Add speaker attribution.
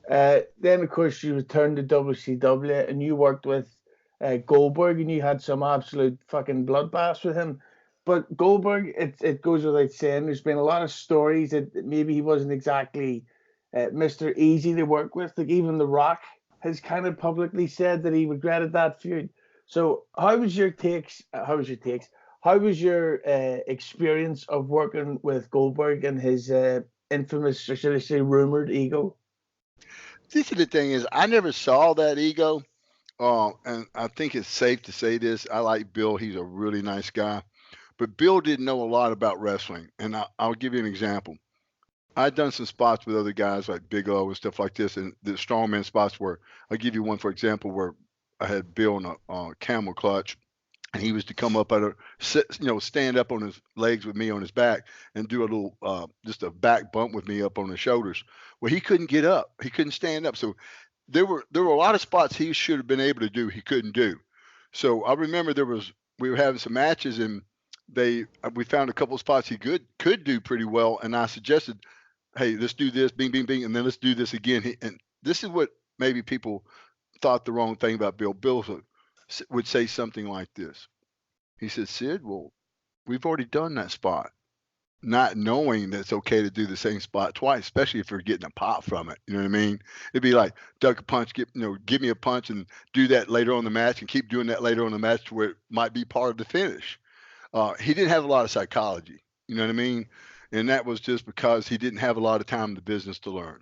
Speaker 1: Then, of course, you returned to WCW and you worked with Goldberg and you had some absolute fucking bloodbaths with him. But Goldberg, it goes without saying, there's been a lot of stories that maybe he wasn't exactly Mr. Easy to work with. Like even The Rock has kind of publicly said that he regretted that feud. So, how was your takes? How was your takes? How was your experience of working with Goldberg and his infamous, or should I say, rumored ego?
Speaker 2: This is the thing is, I never saw that ego. And I think it's safe to say this. I like Bill. He's a really nice guy. But Bill didn't know a lot about wrestling. And I'll give you an example. I'd done some spots with other guys like Big O and stuff like this, and the strongman spots where I'll give you one for example where I had Bill in a camel clutch, and he was to come up stand up on his legs with me on his back and do a little, just a back bump with me up on his shoulders. Well, he couldn't get up, he couldn't stand up, so there were a lot of spots he should have been able to do he couldn't do. So I remember we were having some matches and we found a couple of spots he could do pretty well, and I suggested, hey, let's do this, bing, bing, bing, and then let's do this again. And this is what maybe people thought the wrong thing about Bill. Bill would say something like this. He said, Sid, well, we've already done that spot, not knowing that it's okay to do the same spot twice, especially if you're getting a pop from it. You know what I mean? It'd be like duck a punch, give me a punch, and do that later on in the match, and keep doing that later on in the match to where it might be part of the finish. He didn't have a lot of psychology. You know what I mean? And that was just because he didn't have a lot of time in the business to learn.